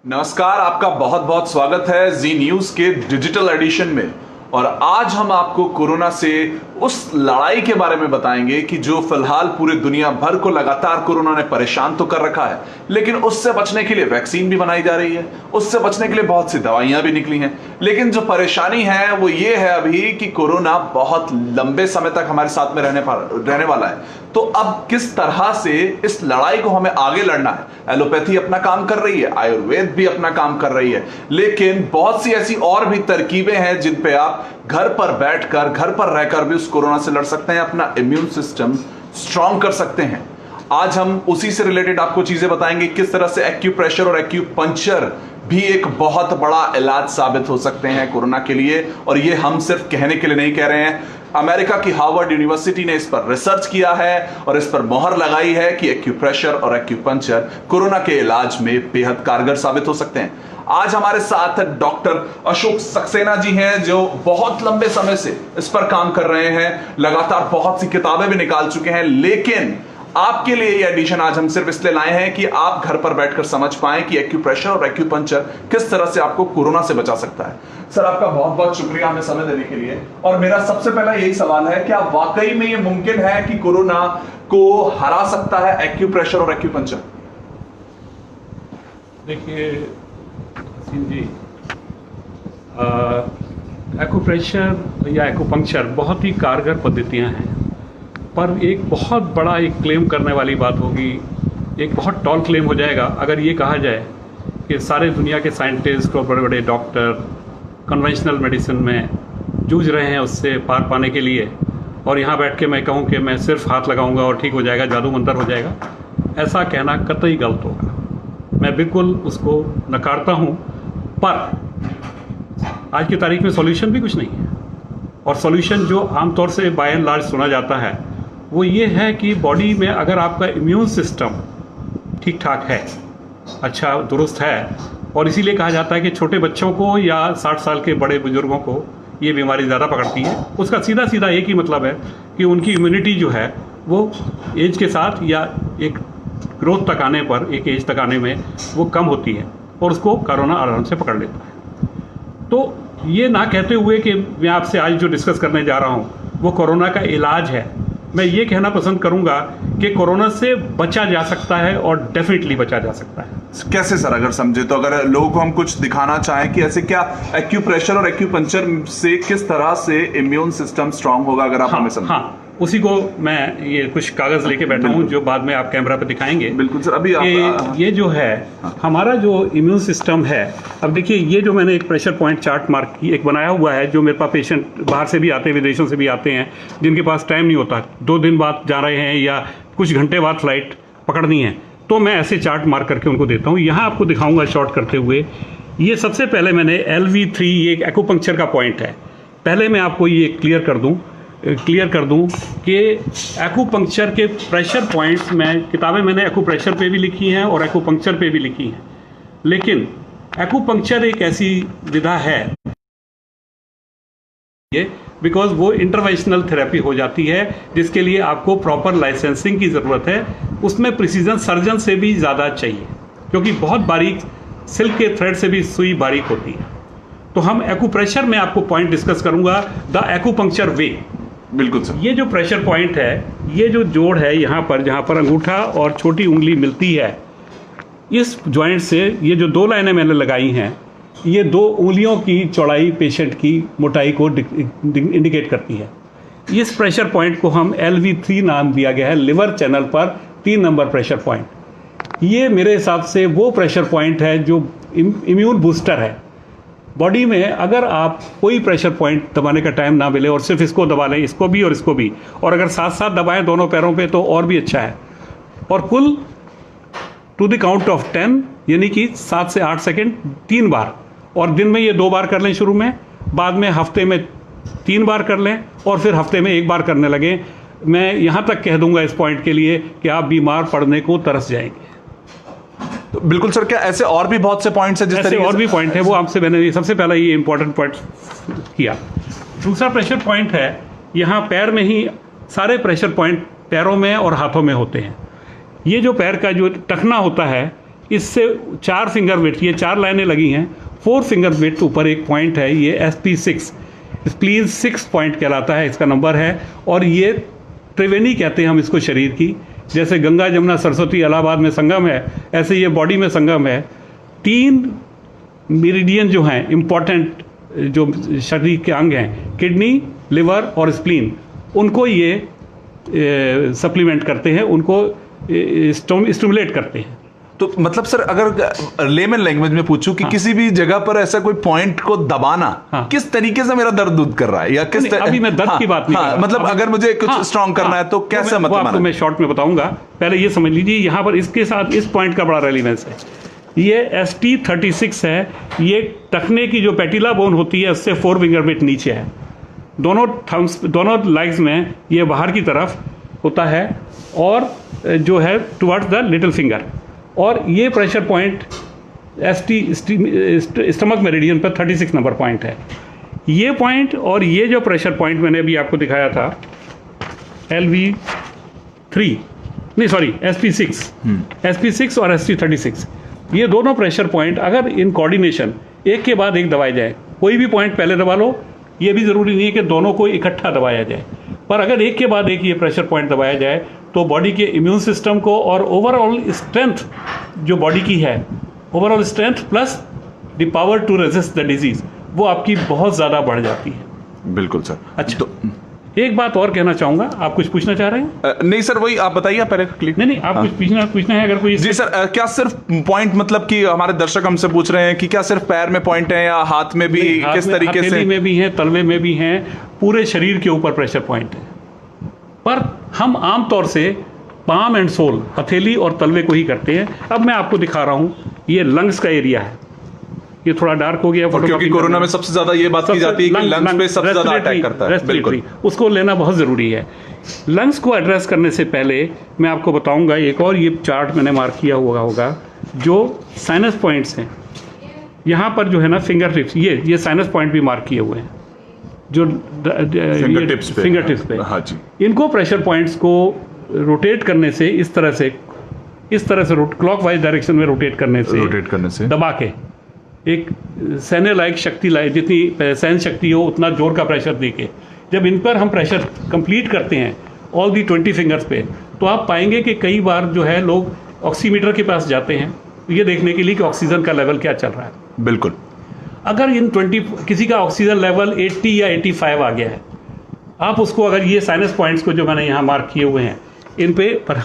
नमस्कार, आपका बहुत बहुत स्वागत है जी न्यूज के डिजिटल एडिशन में। और आज हम आपको कोरोना से उस लड़ाई के बारे में बताएंगे कि जो फिलहाल पूरे दुनिया भर को लगातार कोरोना ने परेशान तो कर रखा है, लेकिन उससे बचने के लिए वैक्सीन भी बनाई जा रही है, उससे बचने के लिए बहुत सी दवाइयां भी निकली हैं। लेकिन जो परेशानी है वो ये है अभी कि कोरोना बहुत लंबे समय तक हमारे साथ में रहने वाला है। तो अब किस तरह से इस लड़ाई को हमें आगे लड़ना है। एलोपैथी अपना काम कर रही है, आयुर्वेद भी अपना काम कर रही है, लेकिन बहुत सी ऐसी और भी तरकीबें हैं जिन पे आप घर पर बैठकर, घर पर रहकर भी उस कोरोना से लड़ सकते हैं, अपना इम्यून सिस्टम स्ट्रांग कर सकते हैं। आज हम उसी से रिलेटेड आपको चीजें बताएंगे, किस तरह से एक्यूप्रेशर और एक्यूपंक्चर भी एक बहुत बड़ा इलाज साबित हो सकते हैं कोरोना के लिए। और ये हम सिर्फ कहने के लिए नहीं कह रहे हैं, अमेरिका की हार्वर्ड यूनिवर्सिटी ने इस पर रिसर्च किया है और इस पर मोहर लगाई है कि एक्यूप्रेशर और एक्यूपंक्चर कोरोना के इलाज में बेहद कारगर साबित हो सकते हैं। आज हमारे साथ डॉक्टर अशोक सक्सेना जी हैं, जो बहुत लंबे समय से इस पर काम कर रहे हैं, लगातार बहुत सी किताबें भी निकाल चुके हैं। लेकिन आपके लिए ये एडिशन आज हम सिर्फ इसलिए लाए हैं कि आप घर पर बैठकर समझ पाएं कि एक्यूप्रेशर और एक्यूपंक्चर किस तरह से आपको कोरोना से बचा सकता है। सर, आपका बहुत बहुत शुक्रिया हमें समय देने के लिए। और मेरा सबसे पहला यही सवाल है, क्या वाकई में ये मुमकिन है कि कोरोना को हरा सकता है एक्यूप्रेशर और एक्यूपंक्चर? देखिए जी, एक्यूप्रेशर या एक्यूपंक्चर बहुत ही कारगर पद्धतियां हैं, पर एक बहुत बड़ा एक क्लेम करने वाली बात होगी, एक बहुत टॉल क्लेम हो जाएगा अगर ये कहा जाए कि सारे दुनिया के साइंटिस्ट और बड़े बड़े डॉक्टर कन्वेंशनल मेडिसिन में जूझ रहे हैं उससे पार पाने के लिए, और यहाँ बैठ के मैं कहूँ कि मैं सिर्फ हाथ लगाऊंगा और ठीक हो जाएगा, जादू मंतर हो जाएगा। ऐसा कहना कतई गलत होगा, मैं बिल्कुल उसको नकारता हूँ। पर आज की तारीख में सॉल्यूशन भी कुछ नहीं है, और सॉल्यूशन जो आमतौर से बाय एंड लार्ज सुना जाता है वो ये है कि बॉडी में अगर आपका इम्यून सिस्टम ठीक ठाक है, अच्छा दुरुस्त है, और इसीलिए कहा जाता है कि छोटे बच्चों को या 60 साल के बड़े बुजुर्गों को ये बीमारी ज़्यादा पकड़ती है। उसका सीधा सीधा एक ही मतलब है कि उनकी इम्यूनिटी जो है वो एज के साथ या एक ग्रोथ तक आने पर, एक एज तक आने में वो कम होती है, और उसको कोरोना आराम से पकड़ लेता है। तो ये ना कहते हुए कि मैं आपसे आज जो डिस्कस करने जा रहा हूँ वो कोरोना का इलाज है, मैं ये कहना पसंद करूंगा कि कोरोना से बचा जा सकता है, और डेफिनेटली बचा जा सकता है। कैसे सर, अगर समझे तो, अगर लोगों को हम कुछ दिखाना चाहें कि ऐसे क्या एक्यूप्रेशर और एक्यूपंक्चर से किस तरह से इम्यून सिस्टम स्ट्रांग होगा, अगर आप हमें समझें। हाँ, उसी को मैं ये कुछ कागज लेके बैठा हूँ जो बाद में आप कैमरा पे दिखाएंगे। बिल्कुल सर, अभी आप ये जो है हमारा जो इम्यून सिस्टम है, अब देखिए ये जो मैंने एक प्रेशर पॉइंट चार्ट मार्क की एक बनाया हुआ है, जो मेरे पास पेशेंट बाहर से भी आते हैं, विदेशों से भी आते हैं, जिनके पास टाइम नहीं होता, 2 दिन बाद जा रहे हैं या कुछ घंटे बाद फ्लाइट पकड़नी है, तो मैं ऐसे चार्ट मार्क करके उनको देता हूँ। यहाँ आपको दिखाऊंगा शॉर्ट करते हुए। ये सबसे पहले मैंने LV3, ये एक एक्यूपंक्चर का पॉइंट है। पहले मैं आपको ये क्लियर कर दूं कि एक्यूपंक्चर के प्रेशर पॉइंट्स में किताबें मैंने एक्यूप्रेशर पे भी लिखी हैं और एक्यूपंक्चर पे भी लिखी हैं, लेकिन एक्यूपंक्चर एक ऐसी विधा है बिकॉज वो इंटरवेंशनल थेरेपी हो जाती है, जिसके लिए आपको प्रॉपर लाइसेंसिंग की ज़रूरत है। उसमें प्रिसीजन सर्जन से भी ज़्यादा चाहिए, क्योंकि बहुत बारीक, सिल्क के थ्रेड से भी सुई बारीक होती है। तो हम एक्यूप्रेशर में आपको पॉइंट डिस्कस करूंगा, द एक्यूपंक्चर वे। बिल्कुल सर। ये जो प्रेशर पॉइंट है, ये जो जोड़ है यहाँ पर, जहाँ पर अंगूठा और छोटी उंगली मिलती है, इस जॉइंट से ये जो 2 लाइनें मैंने लगाई हैं, ये 2 उंगलियों की चौड़ाई पेशेंट की मोटाई को इंडिकेट करती है। इस प्रेशर पॉइंट को हम LV3 नाम दिया गया है, लिवर चैनल पर 3 नंबर प्रेशर पॉइंट। ये मेरे हिसाब से वो प्रेशर पॉइंट है जो इम्यून बूस्टर है बॉडी में। अगर आप कोई प्रेशर पॉइंट दबाने का टाइम ना मिले और सिर्फ इसको दबा लें, इसको भी और इसको भी, और अगर साथ साथ दबाएं दोनों पैरों पे, तो और भी अच्छा है। और कुल टू द काउंट ऑफ 10, यानी कि 7 से 8 सेकेंड 3 बार, और दिन में ये 2 बार कर लें शुरू में, बाद में हफ्ते में 3 बार कर लें, और फिर हफ्ते में 1 बार करने लगें। मैं यहाँ तक कह दूंगा इस पॉइंट के लिए कि आप बीमार पड़ने को तरस जाएंगे। तो बिल्कुल सर, क्या ऐसे और भी बहुत से पॉइंट्स हैं? जिस ऐसे और भी पॉइंट है, वो आपसे मैंने सबसे पहला ये इंपॉर्टेंट पॉइंट किया। दूसरा प्रेशर पॉइंट है, यहाँ पैर में ही सारे प्रेशर पॉइंट पैरों में और हाथों में होते हैं। ये जो पैर का जो टखना होता है, इससे 4 फिंगर विड्थ, ये 4 लाइनें लगी हैं, 4 फिंगर विड्थ ऊपर एक पॉइंट है, ये SP6 स्प्लीन 6 पॉइंट कहलाता है, इसका नंबर है। और ये त्रिवेणी कहते हैं हम इसको शरीर की, जैसे गंगा जमुना सरस्वती इलाहाबाद में संगम है, ऐसे ये बॉडी में संगम है। 3 मेरिडियन जो हैं इम्पॉर्टेंट, जो शरीर के अंग हैं, किडनी, लिवर और स्प्लीन, उनको ये सप्लीमेंट करते हैं, उनको स्टिमुलेट करते हैं। तो मतलब सर, अगर लेमन लैंग्वेज में पूछूं कि किसी भी जगह पर ऐसा कोई पॉइंट को दबाना किस तरीके से मेरा दर्द दूर कर रहा है, या किस अभी मैं दर्द की बात नहीं कर रहा। मतलब अगर मुझे कुछ स्ट्रॉन्ग करना है तो कैसे, मतलब आपको मैं शॉर्ट में बताऊंगा। पहले ये समझ लीजिए, यहाँ पर इसके साथ इस पॉइंट का बड़ा रेलिवेंस है। ये ST36 है, ये टखने की जो पैटिला बोन होती है उससे 4 फिंगर विड्थ नीचे है, दोनों थम्स, दोनों लेग्स में ये बाहर की तरफ होता है, और जो है टुवर्ड्स द लिटिल फिंगर। और ये प्रेशर पॉइंट स्टमक मेरिडियन पर 36 नंबर पॉइंट है। ये पॉइंट और ये जो प्रेशर पॉइंट मैंने अभी आपको दिखाया था, LV3 नहीं सॉरी SP6 और ST36, ये दोनों प्रेशर पॉइंट अगर इन कोऑर्डिनेशन एक के बाद एक दबाए जाए, कोई भी पॉइंट पहले दबा लो, ये भी ज़रूरी नहीं है कि दोनों को इकट्ठा दबाया जाए, पर अगर एक के बाद एक ये प्रेशर पॉइंट दबाया जाए तो बॉडी के इम्यून सिस्टम को और ओवरऑल स्ट्रेंथ जो बॉडी की है, overall strength plus the power to resist the disease, वो आपकी बहुत ज़्यादा बढ़ जाती है। बिल्कुल सर। अच्छा, तो एक बात और कहना चाहूँगा, आप कुछ पूछना चाह रहे हैं? नहीं सर, वही आप बताइए पहले। नहीं, आप कुछ पूछना है अगर कोई। जी सर, क्या सिर्फ पॉइंट, मतलब कि हमारे दर्शक हमसे पूछ रहे हैं कि क्या सिर्फ पैर में पॉइंट है या हाथ में भी, किस तरीके से? हथेली में भी है, तलवे में भी हैं, पूरे शरीर के ऊपर प्रेशर पॉइंट है, पर हम आमतौर से पाम एंड सोल, हथेली और तलवे को ही करते हैं। अब मैं आपको दिखा रहा हूँ, ये लंग्स का एरिया है, ये थोड़ा डार्क हो गया, क्योंकि कोरोना में सबसे ज्यादा ये बात की जाती है कि लंग्स पे सबसे ज्यादा अटैक करता है। बिल्कुल, उसको लेना बहुत जरूरी है। लंग्स को एड्रेस करने से पहले मैं आपको बताऊंगा, एक और ये चार्ट मैंने मार्क किया हुआ होगा, जो साइनस पॉइंट्स हैं, यहाँ पर जो है ना फिंगर टिप्स, ये साइनस पॉइंट भी मार्क किए हुए हैं, जो फिंगर टिप्स पे। हाँ जी, इनको प्रेशर पॉइंट्स को रोटेट करने से, इस तरह से क्लॉकवाइज डायरेक्शन में रोटेट करने से दबा के एक सहने लायक शक्ति लाए, जितनी सहन शक्ति हो उतना जोर का प्रेशर देके, जब इन पर हम प्रेशर कंप्लीट करते हैं ऑल दी 20 फिंगर्स पे, तो आप पाएंगे कि कई बार जो है लोग ऑक्सीमीटर के पास जाते हैं ये देखने के लिए कि ऑक्सीजन का लेवल क्या चल रहा है। बिल्कुल, अगर इन 20 किसी का ऑक्सीजन लेवल 80 या 85 आ गया है, आप उसको अगर ये साइनस पॉइंट्स को जो मैंने यहाँ मार्क किए हुए हैं, इन पे पर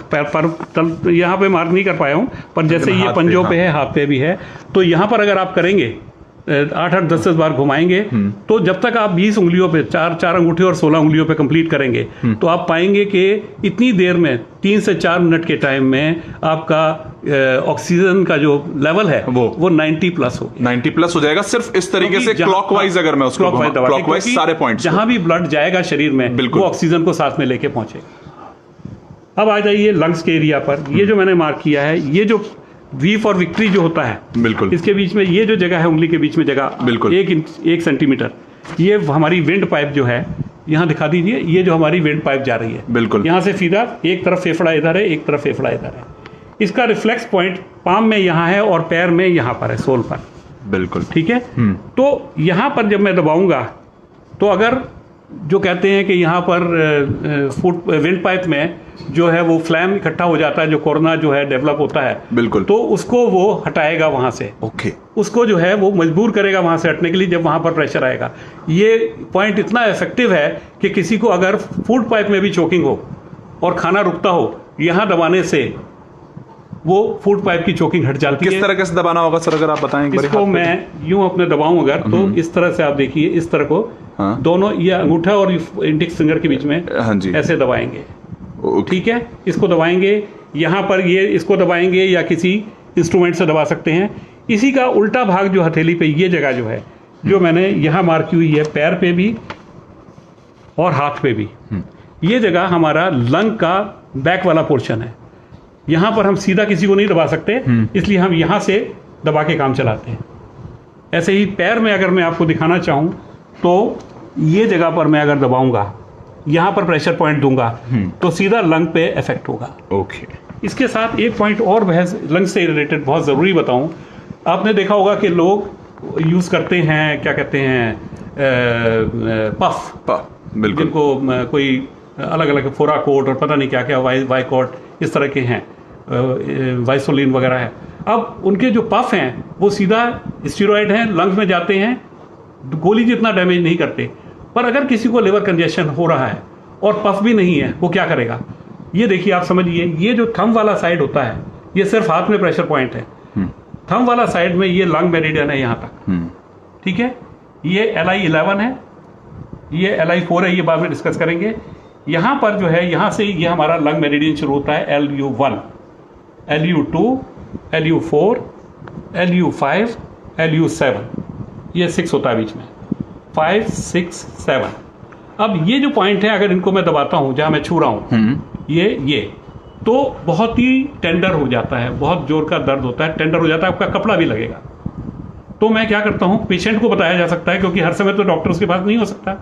यहाँ पे मार्क नहीं कर पाया हूँ, पर जैसे ये पंजों पे है, हाथ पे भी है, तो यहाँ पर अगर आप करेंगे 8-8 10-10 बार घुमाएंगे, तो जब तक आप 20 उंगलियों पे 4 अंगूठे और 16 उंगलियों पे कंप्लीट करेंगे, तो आप पाएंगे कि इतनी देर में 3 से 4 मिनट के टाइम में आपका ऑक्सीजन का जो लेवल है वो 90 प्लस हो, 90 प्लस हो जाएगा, सिर्फ इस तरीके से क्लॉकवाइज अगर मैं उसको क्लॉकवाइज सारे पॉइंट्स, जहां भी ब्लड जाएगा शरीर में वो ऑक्सीजन को साथ में लेके पहुंचेगा। अब आ जाइए लंग्स के एरिया पर, ये जो मैंने मार्क किया है, ये जो वी फॉर विक्ट्री जो होता है, बिल्कुल इसके बीच में ये जो जगह है, उंगली के बीच में जगह, बिल्कुल 1 सेंटीमीटर, ये हमारी विंड पाइप जो है, यहाँ दिखा दीजिए, ये जो हमारी विंड पाइप जा रही है, बिल्कुल यहाँ से सीधा एक तरफ फेफड़ा इधर है, एक तरफ फेफड़ा इधर है। इसका रिफ्लेक्स पॉइंट पाम में यहाँ है और पैर में यहाँ पर है, सोल पर, बिल्कुल ठीक है। तो यहाँ पर जब मैं दबाऊंगा, तो अगर जो कहते हैं कि यहाँ पर विंड पाइप में जो है वो फ्लैम इकट्ठा हो जाता है, जो कोरोना जो है डेवलप होता है, बिल्कुल, तो उसको वो हटाएगा वहाँ से, ओके, उसको जो है वो मजबूर करेगा वहाँ से हटने के लिए, जब वहाँ पर प्रेशर आएगा। ये पॉइंट इतना इफेक्टिव है कि किसी को अगर फूड पाइप में भी चोकिंग हो और खाना रुकता हो, यहाँ दबाने से वो फूड पाइप की चोकिंग हट जाती है। किस तरह से दबाना होगा सर, अगर आप बताएं? इसको मैं यूं अपने दबाऊं अगर, तो इस तरह से आप देखिए, इस तरह को दोनों, ये अंगूठा और इंडेक्स फिंगर के बीच में ऐसे दबाएंगे, ठीक है। इसको दबाएंगे, यहाँ पर ये इसको दबाएंगे या किसी इंस्ट्रूमेंट से दबा सकते हैं। इसी का उल्टा भाग जो हथेली पे ये जगह जो है, जो मैंने यहाँ मार्क की हुई है, पैर पे भी और हाथ पे भी, ये जगह हमारा लंग का बैक वाला पोर्शन है। यहाँ पर हम सीधा किसी को नहीं दबा सकते, इसलिए हम यहाँ से दबा के काम चलाते हैं। ऐसे ही पैर में अगर मैं आपको दिखाना चाहूँ, तो ये जगह पर मैं अगर दबाऊंगा, यहाँ पर प्रेशर पॉइंट दूंगा, तो सीधा लंग पे इफेक्ट होगा। ओके, इसके साथ एक पॉइंट और बहस लंग्स से रिलेटेड बहुत ज़रूरी बताऊं, आपने देखा होगा कि लोग यूज़ करते हैं, क्या कहते हैं, पफ, बिल्कुल, जिनको कोई अलग अलग फोरा कोट और पता नहीं क्या क्या वाई कोट इस तरह के हैं, वाइसोलिन वगैरह है। अब उनके जो पफ हैं वो सीधा स्टीरॉयड हैं, लंग्स में जाते हैं, गोली जितना डैमेज नहीं करते। पर अगर किसी को लिवर कंजेशन हो रहा है और पफ भी नहीं है, वो क्या करेगा? ये देखिए, आप समझिए, ये जो थंब वाला साइड होता है ये सिर्फ हाथ में प्रेशर पॉइंट है। थंब वाला साइड में ये लंग मेरिडियन है यहाँ तक, ठीक है। ये LI11 है, ये LI4 है, ये बाद में डिस्कस करेंगे। यहाँ पर जो है, यहाँ से ये हमारा लंग मेरिडियन शुरू होता है, LU1, LU2, LU4, LU5, LU7, ये 6 होता है बीच में, 5, 6, 7। अब ये जो पॉइंट है, अगर इनको मैं दबाता हूँ जहाँ मैं छू रहा हूँ, ये तो बहुत ही टेंडर हो जाता है, बहुत जोर का दर्द होता है, टेंडर हो जाता है, आपका कपड़ा भी लगेगा। तो मैं क्या करता हूँ, पेशेंट को बताया जा सकता है, क्योंकि हर समय तो डॉक्टर्स के पास नहीं हो सकता।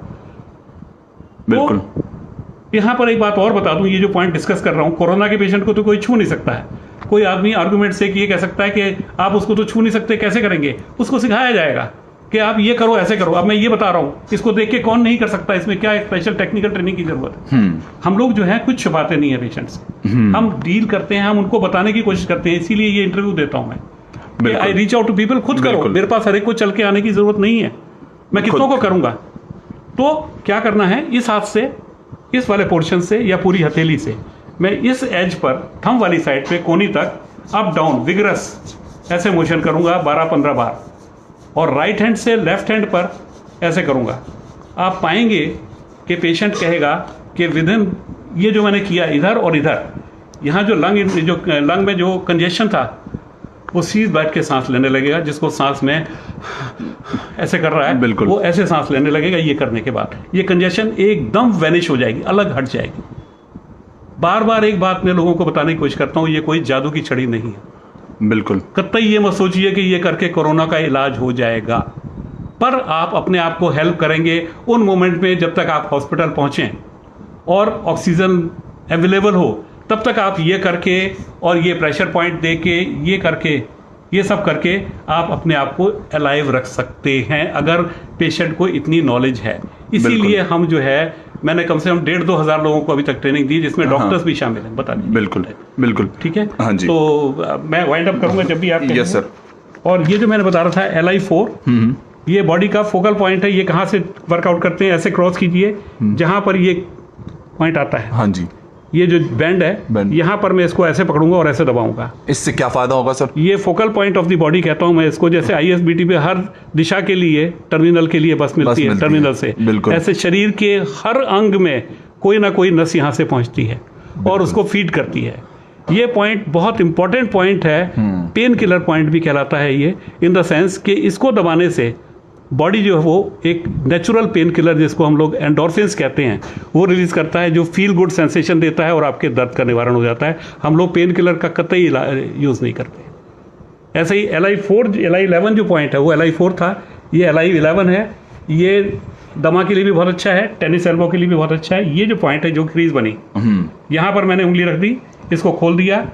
बिल्कुल। तो यहाँ पर एक बात और बता दूं, ये जो पॉइंट डिस्कस कर रहा हूँ, कोरोना के पेशेंट को तो कोई छू नहीं सकता है। कोई आदमी आर्गुमेंट से कि ये कह सकता है कि आप उसको तो छू नहीं सकते, कैसे करेंगे? उसको सिखाया जाएगा कि आप ये करो, ऐसे करो। अब मैं ये बता रहा हूँ, इसको देख के कौन नहीं कर सकता? इसमें क्या स्पेशल टेक्निकल ट्रेनिंग की जरूरत है? हम लोग जो है कुछ छुपाते नहीं है पेशेंट से, हम डील करते हैं, हम उनको बताने की कोशिश करते हैं। इसीलिए ये इंटरव्यू देता हूँ मैं, I reach out to people. खुद करो, मेरे पास हर एक को चल के आने की जरूरत नहीं है, मैं कितनों को करूंगा। तो क्या करना है, इस हाथ से, इस वाले पोर्शन से या पूरी हथेली से मैं इस एज पर थंब वाली साइड पे कोनी तक अप डाउन विगरस ऐसे मोशन करूंगा 12-15 बार, और राइट हैंड से लेफ्ट हैंड पर ऐसे करूंगा। आप पाएंगे कि पेशेंट कहेगा कि विदिन ये जो मैंने किया इधर और इधर, यहाँ जो लंग में जो कंजेशन था वो सीध बैठ के सांस लेने लगेगा। जिसको सांस में ऐसे कर रहा है, बिल्कुल, वो ऐसे सांस लेने लगेगा। ये करने के बाद ये कंजेशन एकदम वैनिश हो जाएगी, अलग हट जाएगी। बार बार एक बात मैं लोगों को बताने की कोशिश करता हूँ, ये कोई जादू की छड़ी नहीं है। बिल्कुल, कतई ये मत सोचिए कि ये करके कोरोना का इलाज हो जाएगा, पर आप अपने आप को हेल्प करेंगे उन मोमेंट में जब तक आप हॉस्पिटल पहुंचें और ऑक्सीजन अवेलेबल हो, तब तक आप ये करके और ये प्रेशर पॉइंट दे के, ये करके, ये सब करके आप अपने आप को अलाइव रख सकते हैं, अगर पेशेंट को इतनी नॉलेज है। इसीलिए हम जो है, मैंने कम से कम 1,500-2 हज़ार लोगों को अभी तक ट्रेनिंग दी, जिसमें डॉक्टर्स भी शामिल हैं। बता दीजिए। बिल्कुल बिल्कुल, ठीक है। हाँ जी। तो मैं वाइंड अप करूंगा जब भी आप कहेंगे। Yes sir. और ये जो मैंने बता रहा था LI4, ये बॉडी का फोकल पॉइंट है। ये कहाँ से वर्कआउट करते हैं, ऐसे क्रॉस कीजिए जहां पर ये पॉइंट आता है। हाँ जी। ये जो बैंड है, यहाँ पर मैं इसको ऐसे पकड़ूंगा और ऐसे दबाऊंगा। इससे क्या फायदा होगा सर? ये focal point of the body कहता हूं मैं इसको, जैसे ISBT पे हर दिशा के लिए टर्मिनल के लिए बस मिलती है टर्मिनल से, ऐसे शरीर के हर अंग में कोई ना कोई नस यहाँ से पहुंचती है और उसको फीड करती है। ये पॉइंट बहुत इंपॉर्टेंट पॉइंट है, पेन किलर पॉइंट भी कहलाता है ये, इन द सेंस कि इसको दबाने से बॉडी जो है वो एक नेचुरल पेन किलर, जिसको हम लोग एंडोर्फिन्स कहते हैं, वो रिलीज करता है, जो फील गुड सेंसेशन देता है और आपके दर्द का निवारण हो जाता है। हम लोग पेन किलर का कतई यूज़ नहीं करते। ऐसे ही LI11 जो पॉइंट है वो LI4 था, ये LI11 है। ये दमा के लिए भी बहुत अच्छा है, टेनिस एल्बो के लिए भी बहुत अच्छा है। ये जो पॉइंट है, जो क्रीज बनी, यहाँ पर मैंने उंगली रख दी, इसको खोल दिया,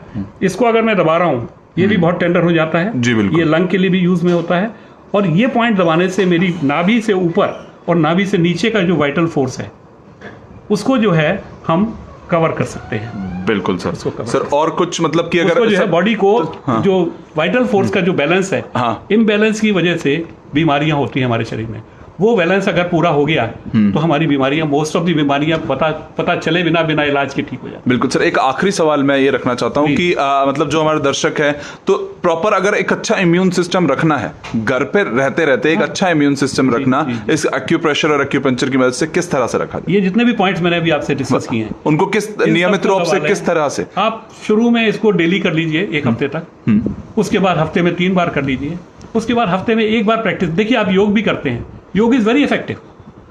इसको अगर मैं दबा रहा हूँ, ये भी बहुत टेंडर हो जाता है। ये लंग के लिए भी यूज में होता है। और ये पॉइंट दबाने से मेरी नाभि से ऊपर और नाभि से नीचे का जो वाइटल फोर्स है, उसको जो है हम कवर कर सकते हैं। बिल्कुल सर। सर और कुछ मतलब कि अगर जो है बॉडी को जो वाइटल फोर्स का जो बैलेंस है, इम्बैलेंस की वजह से बीमारियां होती हैं हमारे शरीर में। वो बैलेंस अगर पूरा हो गया तो हमारी बीमारियां, मोस्ट ऑफ दी बीमारियां पता चले बिना इलाज के ठीक हो जाती। बिल्कुल सर। एक आखिरी सवाल मैं ये रखना चाहता हूँ कि मतलब जो हमारे दर्शक हैं, तो प्रॉपर अगर एक अच्छा इम्यून सिस्टम रखना है, घर पे रहते रहते एक अच्छा इम्यून सिस्टम रखना, इस एक्यूप्रेशर और एक्यूपंक्चर की मदद से किस तरह से रखा जाए? ये जितने भी पॉइंट्स मैंने अभी आपसे डिस्कस किए हैं, उनको किस नियमित रूप से, किस तरह से? आप शुरू में इसको डेली कर लीजिए 1 हफ्ते तक, उसके बाद हफ्ते में 3 बार कर लीजिए, उसके बाद हफ्ते में 1 बार प्रैक्टिस। देखिए, आप योग भी करते हैं, योग इज वेरी इफेक्टिव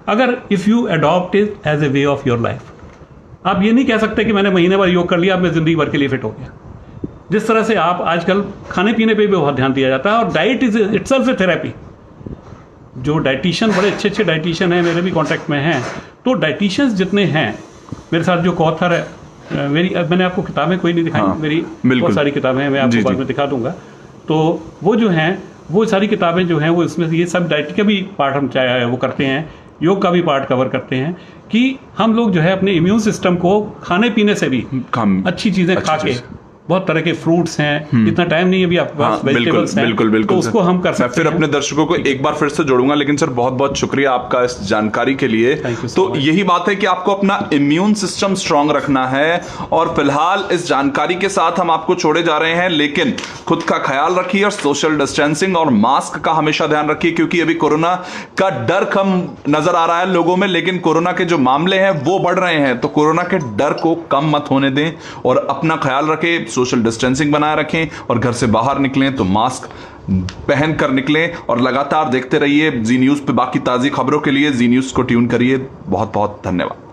अगर if you adopt it as a way of your life. आप ये नहीं कह सकते कि मैंने महीने भर योग कर लिया, अब मैं जिंदगी भर के लिए फिट हो गया। जिस तरह से आप आजकल खाने पीने पे भी बहुत ध्यान दिया जाता है, और diet is itself a therapy. जो डाइटिशियन, बड़े अच्छे डाइटिशियन हैं, मेरे भी कांटेक्ट में हैं, तो डाइटिशियंस जितने हैं, मेरे साथ जो कोऑथर मैंने आपको किताबें कोई नहीं दिखाई, हाँ, मेरी बिल्कुल। बहुत सारी किताबें हैं, मैं जी, आपको बाद जी। में दिखा दूंगा। तो वो जो हैं, वो सारी किताबें जो हैं वो इसमें ये सब डाइट के भी पार्ट हम चाहे वो करते हैं, योग का भी पार्ट कवर करते हैं कि हम लोग जो है अपने इम्यून सिस्टम को खाने पीने से भी अच्छी चीज़ें खा के, बहुत तरह के फ्रूट्स हैं, इतना टाइम नहीं है अभी आपके पास, वेजिटेबल्स हैं, बिल्कुल तो उसको हम कर सकते हैं। मैं फिर अपने दर्शकों को एक बार फिर से जोड़ूंगा, लेकिन सर बहुत बहुत शुक्रिया आपका इस जानकारी के लिए। Thank you so तो much। यही बात है कि आपको अपना इम्यून सिस्टम स्ट्रांग रखना है, और फिलहाल इस जानकारी के साथ हम आपको छोड़े जा रहे हैं, लेकिन खुद का ख्याल रखिए और सोशल डिस्टेंसिंग और मास्क का हमेशा ध्यान रखिए, क्योंकि अभी कोरोना का डर कम नजर आ रहा है लोगों में, लेकिन कोरोना के जो मामले हैं वो बढ़ रहे हैं। तो कोरोना के डर को कम मत होने दें और अपना ख्याल रखें, सोशल डिस्टेंसिंग बनाए रखें, और घर से बाहर निकलें तो मास्क पहन कर निकलें। और लगातार देखते रहिए जी न्यूज़ पे बाकी ताज़ी खबरों के लिए जी न्यूज़ को ट्यून करिए। बहुत बहुत धन्यवाद।